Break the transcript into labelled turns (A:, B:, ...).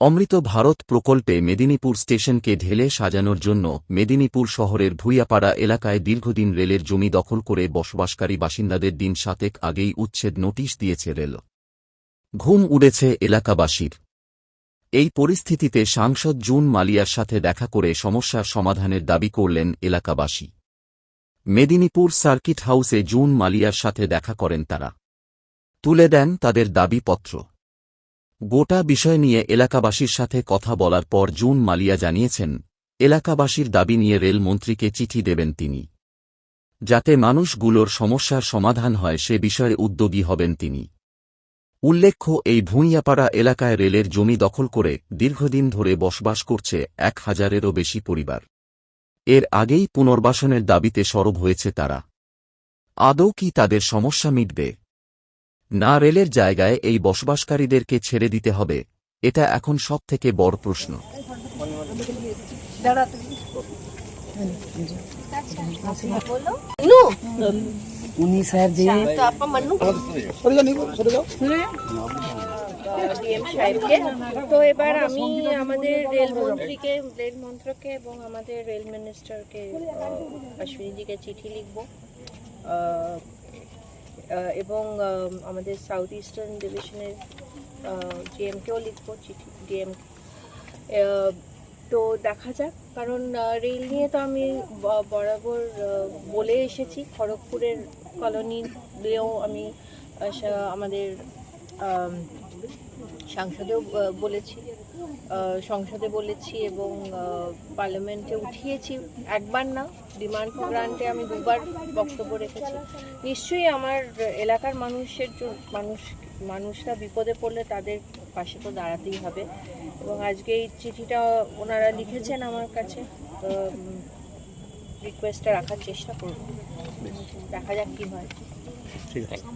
A: অমৃত ভারত প্রকল্পে মেদিনীপুর স্টেশনকে ঢেলে সাজানোর জন্য মেদিনীপুর শহরের ভূঁইয়াপাড়া এলাকায় দীর্ঘদিন রেলের জমি দখল করে বসবাসকারী বাসিন্দাদের দিন 7 আগেই উচ্ছেদ নোটিশ দিয়েছে রেল। ঘুম উড়েছে এলাকাবাসীর। এই পরিস্থিতিতে সাংসদ জুন মালিয়ার সাথে দেখা করে সমস্যার সমাধানের দাবি করলেন এলাকাবাসী। মেদিনীপুর সার্কিট হাউসে জুন মালিয়ার সাথে দেখা করেন তারা। তুলে দেন তাদের দাবিপত্র। গোটা বিষয় নিয়ে এলাকাবাসীর সাথে কথা বলার পর জুন মালিয়া জানিয়েছেন, এলাকাবাসীর দাবি নিয়ে রেলমন্ত্রীকে চিঠি দেবেন তিনি। যাতে মানুষগুলোর সমস্যার সমাধান হয় সে বিষয়ে উদ্যোগী হবেন তিনি। উল্লেখ্য, এই ভূঁইয়াপাড়া এলাকায় রেলের জমি দখল করে দীর্ঘদিন ধরে বসবাস করছে 1000-এরও বেশি পরিবার। এর আগেই পুনর্বাসনের দাবিতে সরব হয়েছে তারা। আদৌ কি তাদের সমস্যা মিটবে? না রেলের জায়গায় এই বসবাসকারীদেরকে ছেড়ে দিতে হবে, এটা এখন সবথেকে বড় প্রশ্ন।
B: তো এবার আমি আমাদের রেলমন্ত্রকে এবং আমাদের রেল মিনিস্টারকে অশ্বিনীজিকে চিঠি লিখব এবং আমাদের সাউথ ইস্টার্ন ডিভিশনের জিএমকেও লিখব চিঠি, ডিএম। তো দেখা যাক, কারণ রেল নিয়ে তো আমি বরাবর বলে এসেছি। খড়গপুরের কলোনি দিয়েও আমি আমাদের সংসদে বলেছি এবং পার্লামেন্টে উঠিয়েছি। একবার না, ডিমান্ড ফর গ্রান্টে আমি 2বার বক্তব্য রেখেছি। নিশ্চয়ই আমার এলাকার মানুষরা বিপদে পড়লে তাদের পাশে তো দাঁড়াতেই হবে এবং আজকে এই চিঠিটা ওনারা লিখেছেন আমার কাছে। রিকোয়েস্টটা রাখার চেষ্টা করব, দেখা যাক কী হয়।
C: ঠিক আছে।